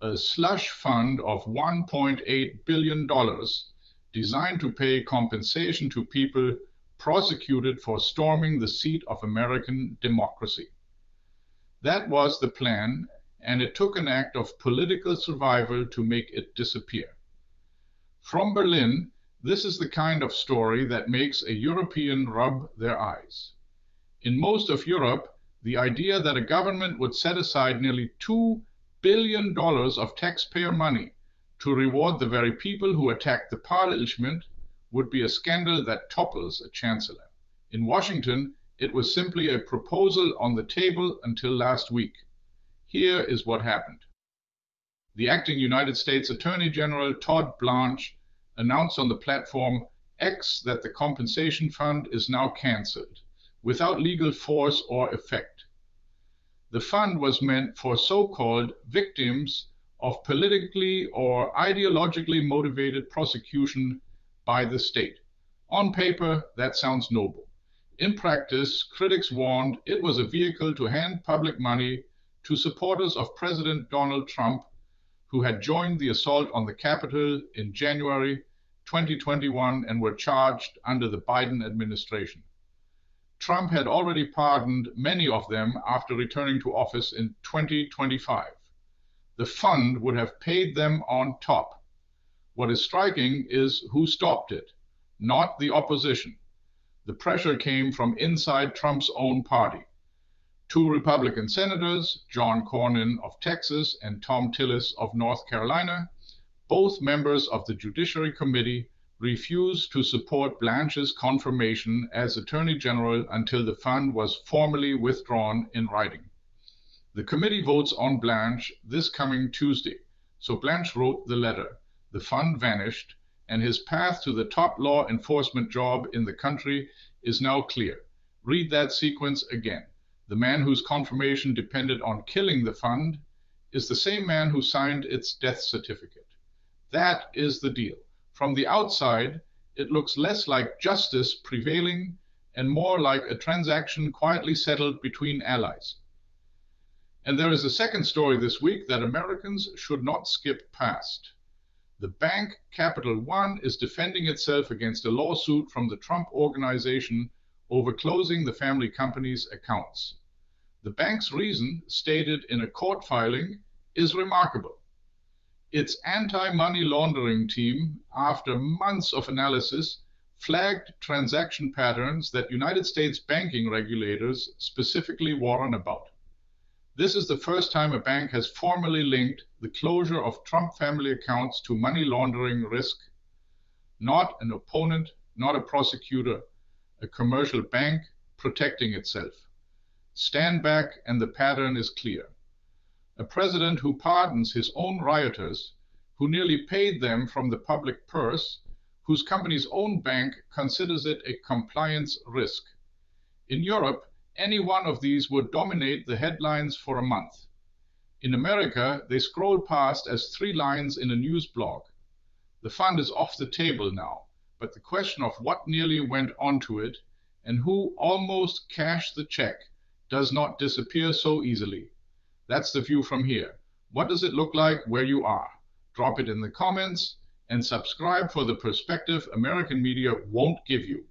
a slush fund of $1.8 billion designed to pay compensation to people prosecuted for storming the seat of American democracy. That was the plan, and it took an act of political survival to make it disappear. From Berlin, this is the kind of story that makes a European rub their eyes. In most of Europe, the idea that a government would set aside nearly $2 billion of taxpayer money to reward the very people who attacked the Parliament would be a scandal that topples a chancellor. In Washington, it was simply a proposal on the table until last week. Here is what happened. The acting United States Attorney General Todd Blanche announced on the platform X that the compensation fund is now cancelled, without legal force or effect. The fund was meant for so-called victims of politically or ideologically motivated prosecution by the state. On paper, that sounds noble. In practice, critics warned it was a vehicle to hand public money to supporters of President Donald Trump, who had joined the assault on the Capitol in January 2021 and were charged under the Biden administration. Trump had already pardoned many of them after returning to office in 2025. The fund would have paid them on top. What is striking is who stopped it, not the opposition. The pressure came from inside Trump's own party. Two Republican senators, John Cornyn of Texas and Thom of North Carolina, both members of the Judiciary Committee, refused to support Blanche's confirmation as Attorney General until the fund was formally withdrawn in writing. The committee votes on Blanche this coming Tuesday, so Blanche wrote the letter. The fund vanished, and his path to the top law enforcement job in the country is now clear. Read that sequence again. The man whose confirmation depended on killing the fund is the same man who signed its death certificate. That is the deal. From the outside, it looks less like justice prevailing and more like a transaction quietly settled between allies. And there is a second story this week that Americans should not skip past. The bank Capital One is defending itself against a lawsuit from the Trump Organization over closing the family company's accounts. The bank's reason, stated in a court filing, is remarkable. Its anti-money laundering team, after months of analysis, flagged transaction patterns that United States banking regulators specifically warn about. This is the first time a bank has formally linked the closure of Trump family accounts to money laundering risk. Not an opponent, not a prosecutor, a commercial bank protecting itself. Stand back and the pattern is clear. A president who pardons his own rioters, who nearly paid them from the public purse, whose company's own bank considers it a compliance risk. In Europe, any one of these would dominate the headlines for a month. In America, they scroll past as 3 lines in a news blog. The fund is off the table now, but the question of what nearly went onto it and who almost cashed the check does not disappear so easily. That's the view from here. What does it look like where you are? Drop it in the comments and subscribe for the perspective American media won't give you.